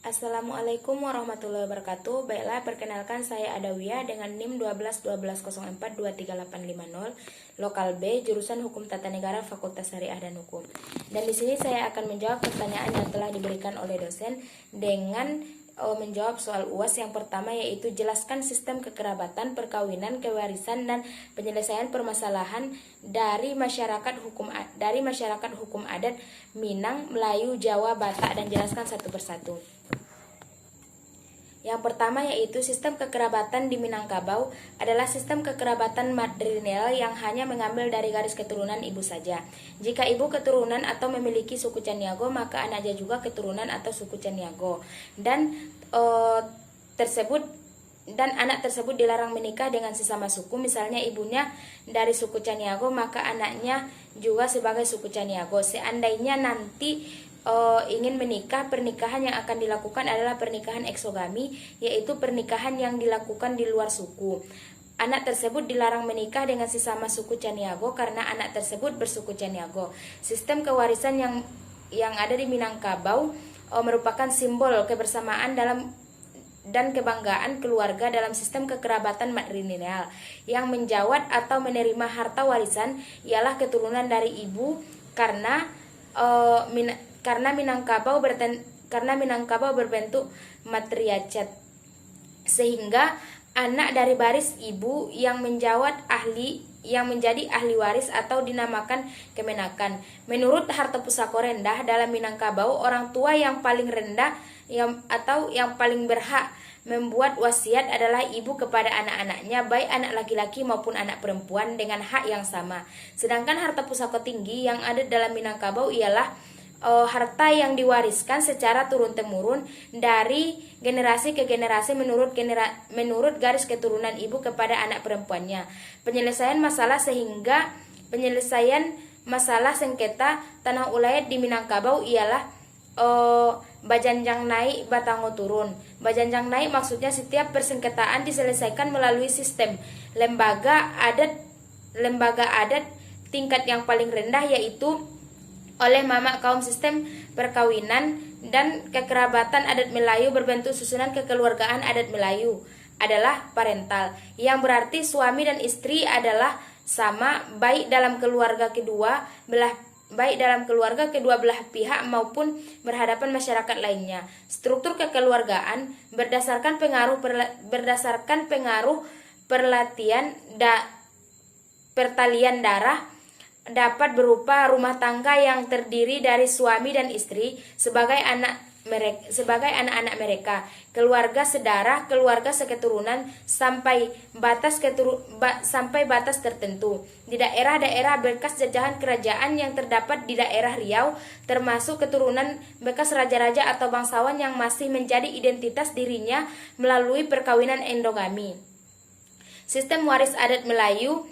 Assalamualaikum warahmatullahi wabarakatuh. Baiklah, perkenalkan saya Adawiyah dengan NIM 12 1204 23850, Lokal B, jurusan Hukum Tata Negara, Fakultas Syariah dan Hukum. Dan di sini saya akan menjawab pertanyaan yang telah diberikan oleh dosen dengan menjawab soal UAS yang pertama, yaitu jelaskan sistem kekerabatan, perkawinan, kewarisan, dan penyelesaian permasalahan dari masyarakat hukum adat Minang, Melayu, Jawa, Batak, dan jelaskan satu persatu. Yang pertama yaitu sistem kekerabatan di Minangkabau adalah sistem kekerabatan matrilineal yang hanya mengambil dari garis keturunan ibu saja. Jika ibu keturunan atau memiliki suku Caniago, maka anaknya juga keturunan atau suku Caniago. Dan anak tersebut dilarang menikah dengan sesama suku. Misalnya ibunya dari suku Caniago, maka anaknya juga sebagai suku Caniago. Seandainya nanti ingin menikah, pernikahan yang akan dilakukan adalah pernikahan eksogami, yaitu pernikahan yang dilakukan di luar suku. Anak tersebut dilarang menikah dengan sesama suku Caniago karena anak tersebut bersuku Caniago. Sistem kewarisan yang ada di Minangkabau merupakan simbol kebersamaan dan kebanggaan keluarga dalam sistem kekerabatan matrilineal. Yang menjawat atau menerima harta warisan ialah keturunan dari ibu karena Minangkabau berbentuk matriarkat, sehingga anak dari baris ibu yang menjadi ahli waris atau dinamakan kemenakan. Menurut Harta Pusako Rendah, dalam Minangkabau orang tua yang paling rendah atau yang paling berhak membuat wasiat adalah ibu kepada anak-anaknya, baik anak laki-laki maupun anak perempuan, dengan hak yang sama. Sedangkan harta pusako tinggi yang ada dalam Minangkabau ialah harta yang diwariskan secara turun-temurun dari generasi ke generasi menurut garis keturunan ibu kepada anak perempuannya. Penyelesaian masalah sengketa tanah ulayat di Minangkabau ialah bajanjang naik batango turun. Bajanjang naik maksudnya setiap persengketaan diselesaikan melalui sistem lembaga adat tingkat yang paling rendah, yaitu oleh mama kaum. Sistem perkawinan dan kekerabatan adat Melayu berbentuk susunan kekeluargaan adat Melayu adalah parental, yang berarti suami dan istri adalah sama baik dalam keluarga kedua belah pihak maupun berhadapan masyarakat lainnya. Struktur kekeluargaan berdasarkan pengaruh pertalian darah dapat berupa rumah tangga yang terdiri dari suami dan istri sebagai anak-anak mereka, keluarga sedarah, keluarga seketurunan sampai batas tertentu. Di daerah-daerah bekas jajahan kerajaan yang terdapat di daerah Riau, termasuk keturunan bekas raja-raja atau bangsawan yang masih menjadi identitas dirinya melalui perkawinan endogami. Sistem waris adat Melayu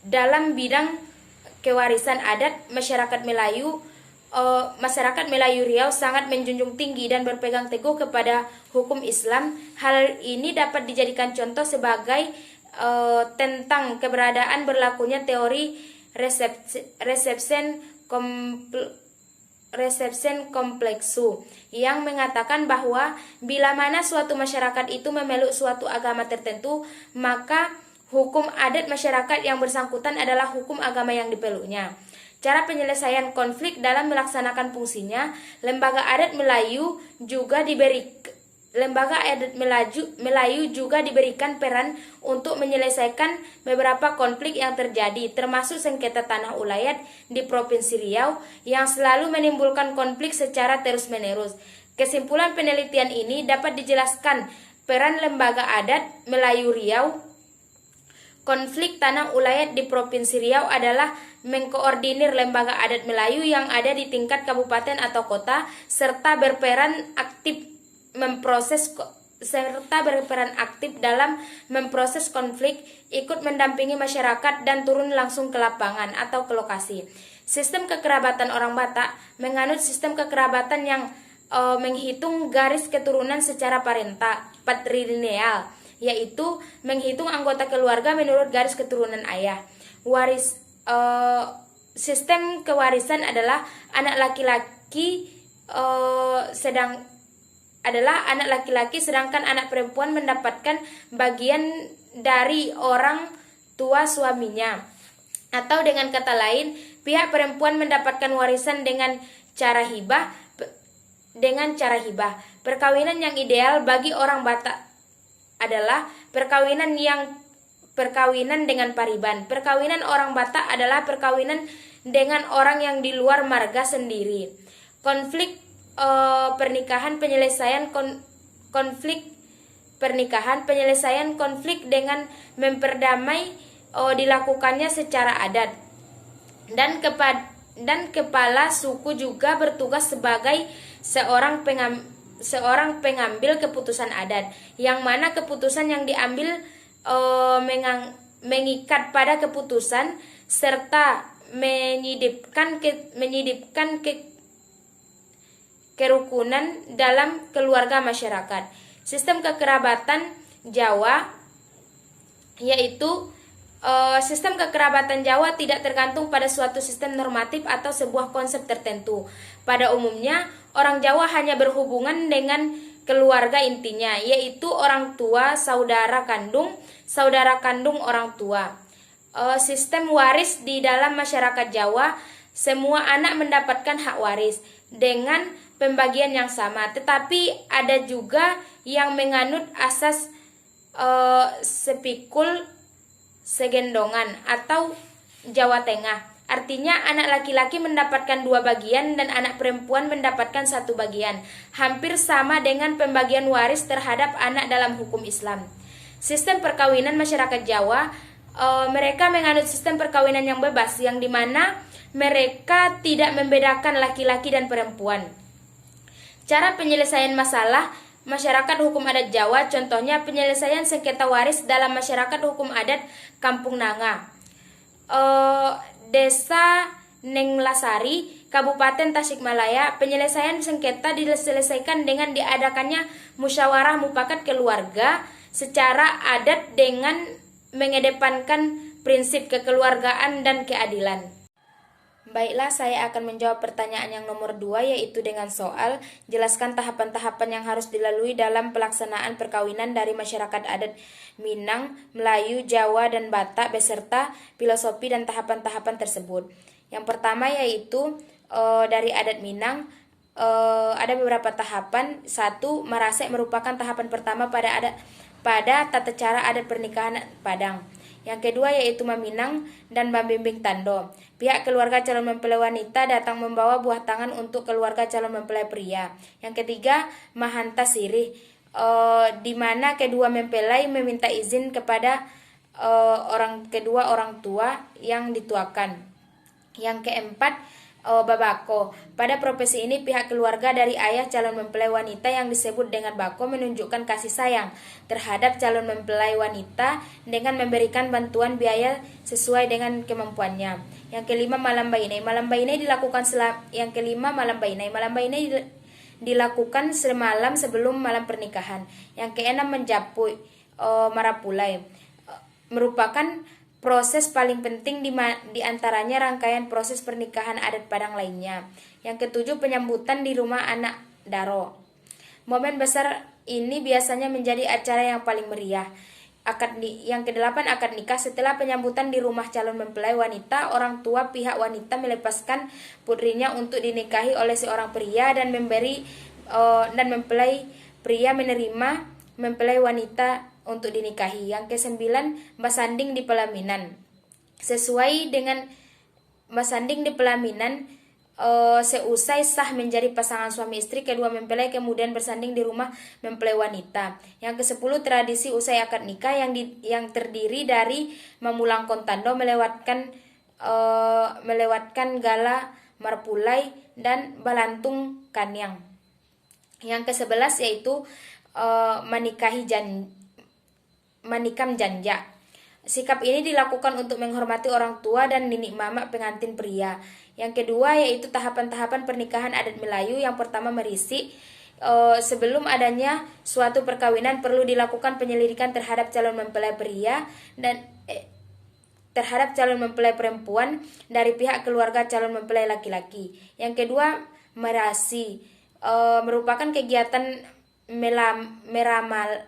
dalam bidang kewarisan adat, masyarakat Melayu Riau sangat menjunjung tinggi dan berpegang teguh kepada hukum Islam. Hal ini dapat dijadikan contoh sebagai tentang keberadaan berlakunya teori resepsen kompleksu yang mengatakan bahwa bila mana suatu masyarakat itu memeluk suatu agama tertentu, maka hukum adat masyarakat yang bersangkutan adalah hukum agama yang dipeluknya. Cara penyelesaian konflik dalam melaksanakan fungsinya, lembaga adat Melayu juga diberikan peran untuk menyelesaikan beberapa konflik yang terjadi, termasuk sengketa tanah ulayat di Provinsi Riau yang selalu menimbulkan konflik secara terus-menerus. Kesimpulan penelitian ini dapat dijelaskan peran lembaga adat Melayu Riau. Konflik tanah ulayat di Provinsi Riau adalah mengkoordinir lembaga adat Melayu yang ada di tingkat kabupaten atau kota serta berperan aktif dalam memproses konflik, ikut mendampingi masyarakat dan turun langsung ke lapangan atau ke lokasi. Sistem kekerabatan orang Batak menganut sistem kekerabatan yang menghitung garis keturunan secara patrilineal, yaitu menghitung anggota keluarga menurut garis keturunan ayah. Sistem kewarisan adalah anak laki-laki adalah anak laki-laki, sedangkan anak perempuan mendapatkan bagian dari orang tua suaminya. Atau dengan kata lain, pihak perempuan mendapatkan warisan dengan cara hibah. Perkawinan yang ideal bagi orang Batak adalah perkawinan dengan pariban. Perkawinan orang Batak adalah perkawinan dengan orang yang di luar marga sendiri. Konflik pernikahan, penyelesaian konflik dengan memperdamai dilakukannya secara adat, dan kepala suku juga bertugas sebagai seorang pengambil keputusan adat, yang mana keputusan yang diambil mengikat pada keputusan serta menyidipkan kerukunan dalam keluarga masyarakat. Sistem kekerabatan Jawa sistem kekerabatan Jawa tidak tergantung pada suatu sistem normatif atau sebuah konsep tertentu. Pada umumnya, orang Jawa hanya berhubungan dengan keluarga intinya, yaitu orang tua, saudara kandung orang tua. Sistem waris di dalam masyarakat Jawa, semua anak mendapatkan hak waris dengan pembagian yang sama, tetapi ada juga yang menganut asas sepikul segendongan atau Jawa Tengah. Artinya anak laki-laki mendapatkan 2 bagian dan anak perempuan mendapatkan 1 bagian. Hampir sama dengan pembagian waris terhadap anak dalam hukum Islam. Sistem perkawinan masyarakat Jawa, mereka menganut sistem perkawinan yang bebas, yang dimana mereka tidak membedakan laki-laki dan perempuan. Cara penyelesaian masalah masyarakat hukum adat Jawa, contohnya penyelesaian sengketa waris dalam masyarakat hukum adat Kampung Nanga, Desa Nenglasari, Kabupaten Tasikmalaya. Penyelesaian sengketa diselesaikan dengan diadakannya musyawarah mufakat keluarga secara adat dengan mengedepankan prinsip kekeluargaan dan keadilan. Baiklah, saya akan menjawab pertanyaan yang nomor 2, yaitu dengan soal jelaskan tahapan-tahapan yang harus dilalui dalam pelaksanaan perkawinan dari masyarakat adat Minang, Melayu, Jawa, dan Batak beserta filosofi dan tahapan-tahapan tersebut. Yang pertama yaitu dari adat Minang ada beberapa tahapan. 1. Marasek merupakan tahapan pertama pada tata cara adat pernikahan Padang. Yang kedua yaitu Maminang dan Mambimbing Tando. Pihak keluarga calon mempelai wanita datang membawa buah tangan untuk keluarga calon mempelai pria. Yang ketiga Mahanta Sirih, di mana kedua mempelai meminta izin kepada kedua orang tua yang dituakan. Yang keempat Babako. Pada profesi ini pihak keluarga dari ayah calon mempelai wanita yang disebut dengan bako menunjukkan kasih sayang terhadap calon mempelai wanita dengan memberikan bantuan biaya sesuai dengan kemampuannya. Yang kelima Malam Bainai. Malam Bainai dilakukan dilakukan semalam sebelum malam pernikahan. Yang keenam Menjapui Marapulai, merupakan proses paling penting di antaranya rangkaian proses pernikahan adat Padang lainnya. Yang ketujuh Penyambutan di rumah anak Daro. Momen besar ini biasanya menjadi acara yang paling meriah. Yang kedelapan Akad nikah. Setelah penyambutan di rumah calon mempelai wanita, orang tua pihak wanita melepaskan putrinya untuk dinikahi oleh seorang pria dan mempelai pria menerima mempelai wanita untuk dinikahi. Yang kesembilan Basanding di pelaminan. Sesuai dengan basanding di pelaminan, seusai sah menjadi pasangan suami istri, kedua mempelai kemudian bersanding di rumah mempelai wanita. Yang kesepuluh Tradisi usai akad nikah yang terdiri dari memulang kontando, melewatkan gala marpulai dan balantung kanyang. Yang ke-11 yaitu manikam janja. Sikap ini dilakukan untuk menghormati orang tua dan nenek mama pengantin pria. Yang kedua yaitu tahapan-tahapan pernikahan adat Melayu. Yang pertama merisi. Sebelum adanya suatu perkawinan perlu dilakukan penyelidikan terhadap calon mempelai pria dan terhadap calon mempelai perempuan dari pihak keluarga calon mempelai laki-laki. Yang kedua merasi, merupakan kegiatan meramal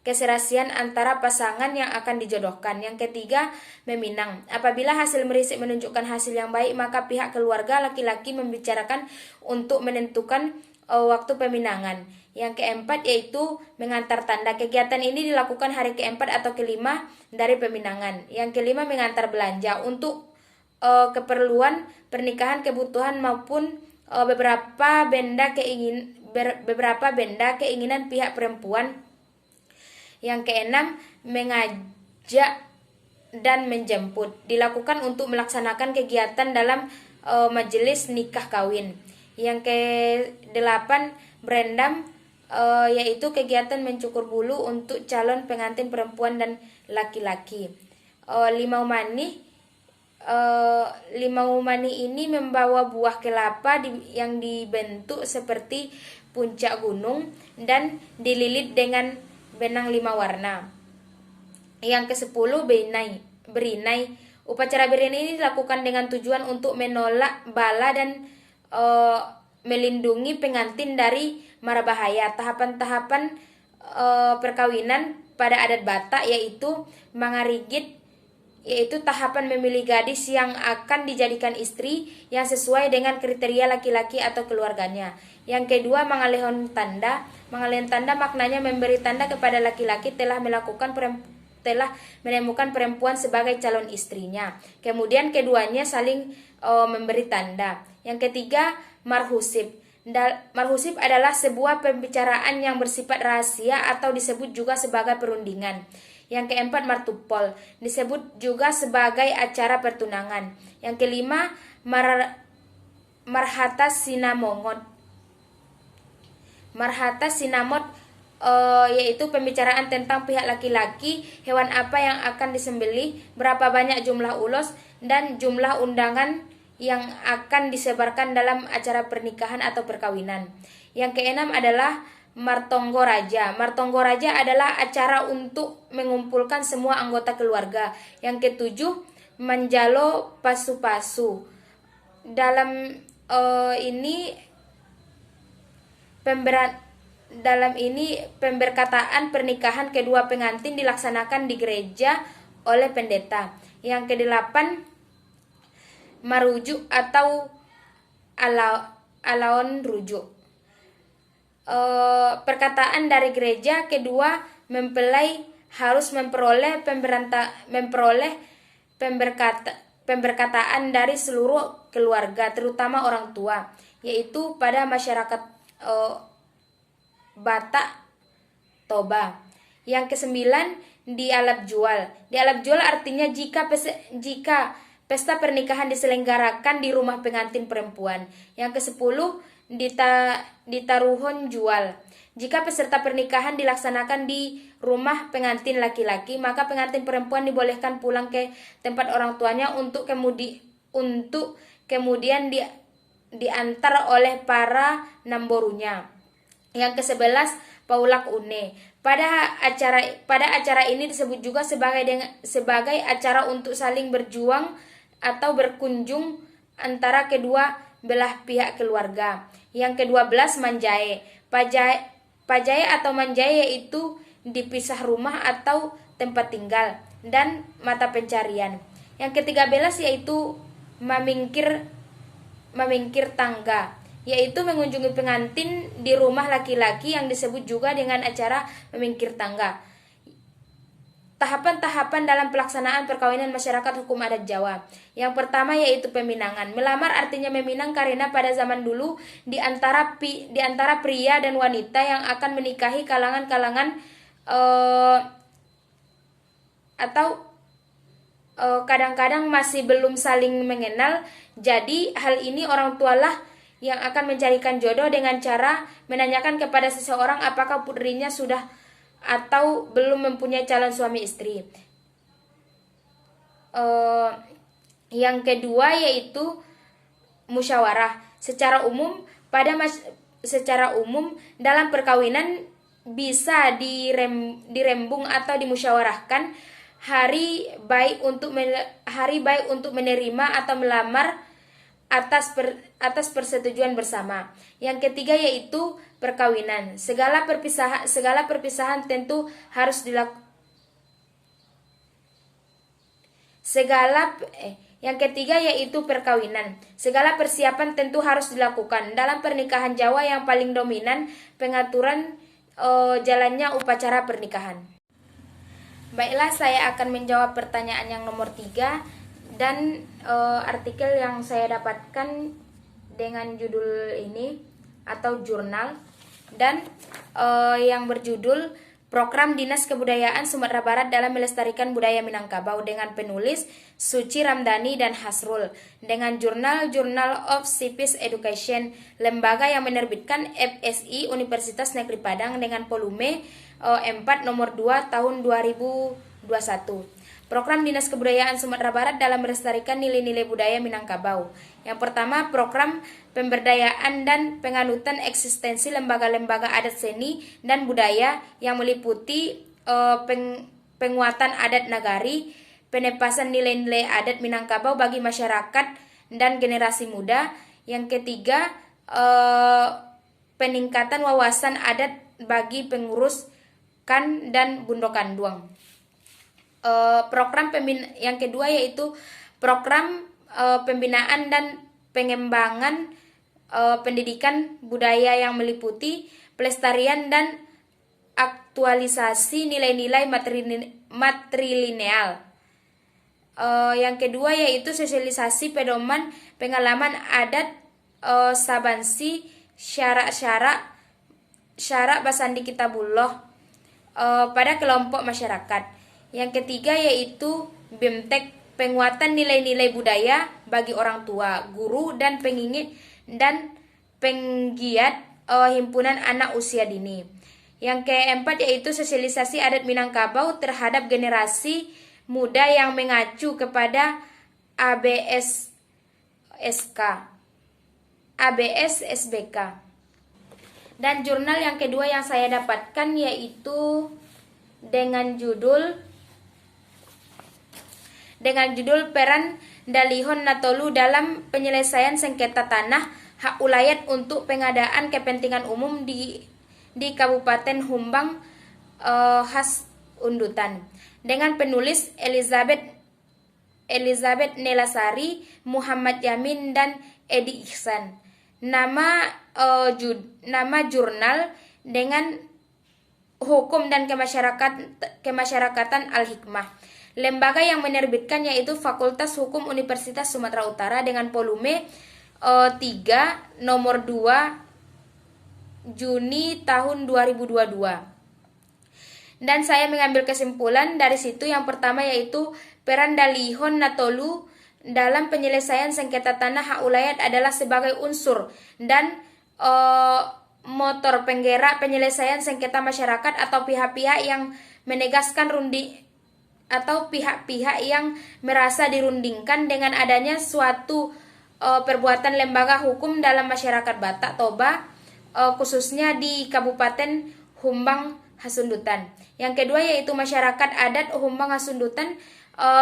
keserasian antara pasangan yang akan dijodohkan. Yang ketiga, meminang. Apabila hasil merisik menunjukkan hasil yang baik, maka pihak keluarga laki-laki membicarakan untuk menentukan waktu peminangan. Yang keempat yaitu mengantar tanda. Kegiatan ini dilakukan hari keempat atau kelima dari peminangan. Yang kelima, mengantar belanja untuk keperluan pernikahan, kebutuhan maupun beberapa benda keinginan pihak perempuan. Yang keenam, mengajak dan menjemput. Dilakukan untuk melaksanakan kegiatan dalam majelis nikah kawin. Yang kedelapan, berendam, yaitu kegiatan mencukur bulu untuk calon pengantin perempuan dan laki-laki. Limau mani ini membawa buah kelapa yang dibentuk seperti puncak gunung dan dililit dengan benang 5 warna. Yang ke-10, berinai. Upacara berinai ini dilakukan dengan tujuan untuk menolak bala dan melindungi pengantin dari mara bahaya. Tahapan-tahapan perkawinan pada adat Batak yaitu mangarigit, yaitu tahapan memilih gadis yang akan dijadikan istri yang sesuai dengan kriteria laki-laki atau keluarganya. Yang kedua, mangalehon tanda. Mangalehon tanda maknanya memberi tanda kepada laki-laki telah menemukan perempuan sebagai calon istrinya. Kemudian keduanya saling memberi tanda. Yang ketiga, marhusib. Marhusib adalah sebuah pembicaraan yang bersifat rahasia atau disebut juga sebagai perundingan. Yang keempat, martupol, disebut juga sebagai acara pertunangan. Yang kelima, marhata sinamot, yaitu pembicaraan tentang pihak laki-laki, hewan apa yang akan disembelih, berapa banyak jumlah ulos, dan jumlah undangan yang akan disebarkan dalam acara pernikahan atau perkawinan. Yang keenam adalah Martonggo Raja. Martonggo Raja adalah acara untuk mengumpulkan semua anggota keluarga. Yang ketujuh, Manjalo Pasu-Pasu. Dalam ini pemberkataan pernikahan kedua pengantin dilaksanakan di gereja oleh pendeta. Yang kedelapan, marujuk atau alaon rujuk. Perkataan dari gereja. Kedua, mempelai harus memperoleh pemberkataan dari seluruh keluarga, terutama orang tua, yaitu pada masyarakat Batak Toba. Yang kesembilan, dialab jual. Dialab jual artinya jika pesta pernikahan diselenggarakan di rumah pengantin perempuan. Yang ke-10, ditaruhon jual. Jika peserta pernikahan dilaksanakan di rumah pengantin laki-laki, maka pengantin perempuan dibolehkan pulang ke tempat orang tuanya untuk kemudian diantar oleh para namborunya. Yang ke-11, paulak une. Pada acara ini disebut juga sebagai acara untuk saling berjuang atau berkunjung antara kedua belah pihak keluarga. Yang ke-12, manjae. Pajae atau manjae yaitu dipisah rumah atau tempat tinggal dan mata pencarian. Yang ke-13 yaitu mamingkir tangga, yaitu mengunjungi pengantin di rumah laki-laki yang disebut juga dengan acara memingkir tangga. Tahapan-tahapan dalam pelaksanaan perkawinan masyarakat hukum adat Jawa. Yang pertama yaitu peminangan. Melamar artinya meminang karena pada zaman dulu di antara pria dan wanita yang akan menikahi kalangan-kalangan atau kadang-kadang masih belum saling mengenal. Jadi hal ini orang tualah yang akan mencarikan jodoh dengan cara menanyakan kepada seseorang apakah putrinya sudah atau belum mempunyai calon suami istri. Yang kedua yaitu musyawarah. Secara umum dalam perkawinan bisa dirembung atau dimusyawarahkan hari baik untuk menerima atau melamar atas persetujuan bersama. Yang ketiga yaitu perkawinan. Segala perpisahan tentu harus dilakukan. Yang ketiga yaitu perkawinan. Segala persiapan tentu harus dilakukan. Dalam pernikahan Jawa yang paling dominan pengaturan jalannya upacara pernikahan. Baiklah, saya akan menjawab pertanyaan yang nomor 3 dan artikel yang saya dapatkan dengan judul ini atau jurnal dan yang berjudul Program Dinas Kebudayaan Sumatera Barat dalam Melestarikan Budaya Minangkabau dengan penulis Suci Ramdhani dan Hasrul dengan jurnal Journal of Civic Education, lembaga yang menerbitkan FSI Universitas Negeri Padang dengan volume 4 nomor 2 tahun 2021. Program Dinas Kebudayaan Sumatera Barat dalam melestarikan nilai-nilai budaya Minangkabau. Yang pertama, program pemberdayaan dan penganutan eksistensi lembaga-lembaga adat seni dan budaya yang meliputi penguatan adat nagari, penepasan nilai-nilai adat Minangkabau bagi masyarakat dan generasi muda. Yang ketiga, peningkatan wawasan adat bagi pengurus kan dan bundokanduang. Yang kedua yaitu program pembinaan dan pengembangan pendidikan budaya yang meliputi pelestarian dan aktualisasi nilai-nilai matrilineal. Yang kedua yaitu sosialisasi pedoman pengalaman adat sabansi syarak basandi kitabullah pada kelompok masyarakat. Yang ketiga yaitu BIMTEK, penguatan nilai-nilai budaya bagi orang tua, guru, dan penggiat himpunan anak usia dini. Yang keempat yaitu sosialisasi adat Minangkabau terhadap generasi muda yang mengacu kepada ABS-SBK. Dan jurnal yang kedua yang saya dapatkan yaitu dengan judul Peran Dalihon Natolu dalam penyelesaian sengketa tanah hak ulayat untuk pengadaan kepentingan umum di Kabupaten Humbang khas Undutan dengan penulis Elizabeth Nelasari, Muhammad Yamin, dan Edi Ihsan. Nama jurnal dengan Hukum dan Kemasyarakatan Al-Hikmah. Lembaga yang menerbitkan yaitu Fakultas Hukum Universitas Sumatera Utara dengan volume 3 nomor 2 Juni tahun 2022. Dan saya mengambil kesimpulan dari situ. Yang pertama yaitu peran Dalihon Natolu dalam penyelesaian sengketa tanah hak ulayat adalah sebagai unsur dan motor penggerak penyelesaian sengketa masyarakat atau pihak-pihak yang menegaskan atau pihak-pihak yang merasa dirundingkan dengan adanya suatu perbuatan lembaga hukum dalam masyarakat Batak Toba, khususnya di Kabupaten Humbang Hasundutan. Yang kedua yaitu masyarakat adat Humbang Hasundutan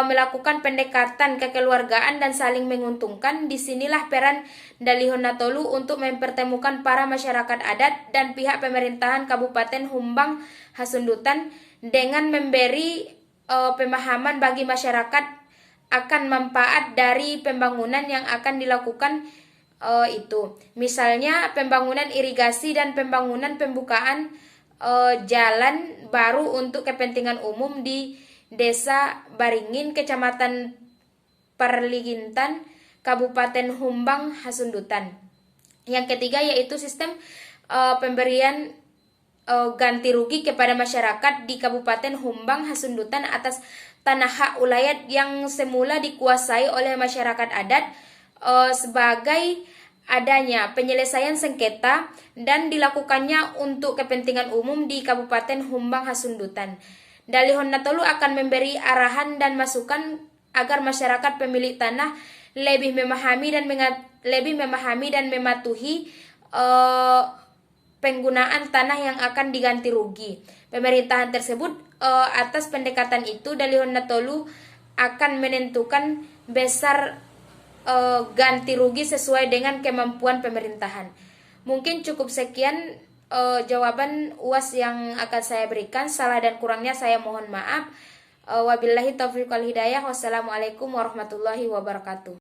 melakukan pendekatan kekeluargaan dan saling menguntungkan. Disinilah peran Dalihon Natolu untuk mempertemukan para masyarakat adat dan pihak pemerintahan Kabupaten Humbang Hasundutan dengan memberi pemahaman bagi masyarakat akan manfaat dari pembangunan yang akan dilakukan itu. Misalnya pembangunan irigasi dan pembangunan pembukaan jalan baru untuk kepentingan umum di Desa Baringin, Kecamatan Parligintan, Kabupaten Humbang Hasundutan. Yang ketiga yaitu sistem pemberian ganti rugi kepada masyarakat di Kabupaten Humbang Hasundutan atas tanah hak ulayat yang semula dikuasai oleh masyarakat adat sebagai adanya penyelesaian sengketa dan dilakukannya untuk kepentingan umum di Kabupaten Humbang Hasundutan. Dalihon Natolu akan memberi arahan dan masukan agar masyarakat pemilik tanah lebih memahami dan mematuhi penggunaan tanah yang akan diganti rugi. Pemerintahan tersebut atas pendekatan itu Dalihon Natolu akan menentukan besar ganti rugi sesuai dengan kemampuan pemerintahan. Mungkin cukup sekian jawaban UAS yang akan saya berikan. Salah dan kurangnya saya mohon maaf. Wabillahi taufiq wal hidayah. Wassalamualaikum warahmatullahi wabarakatuh.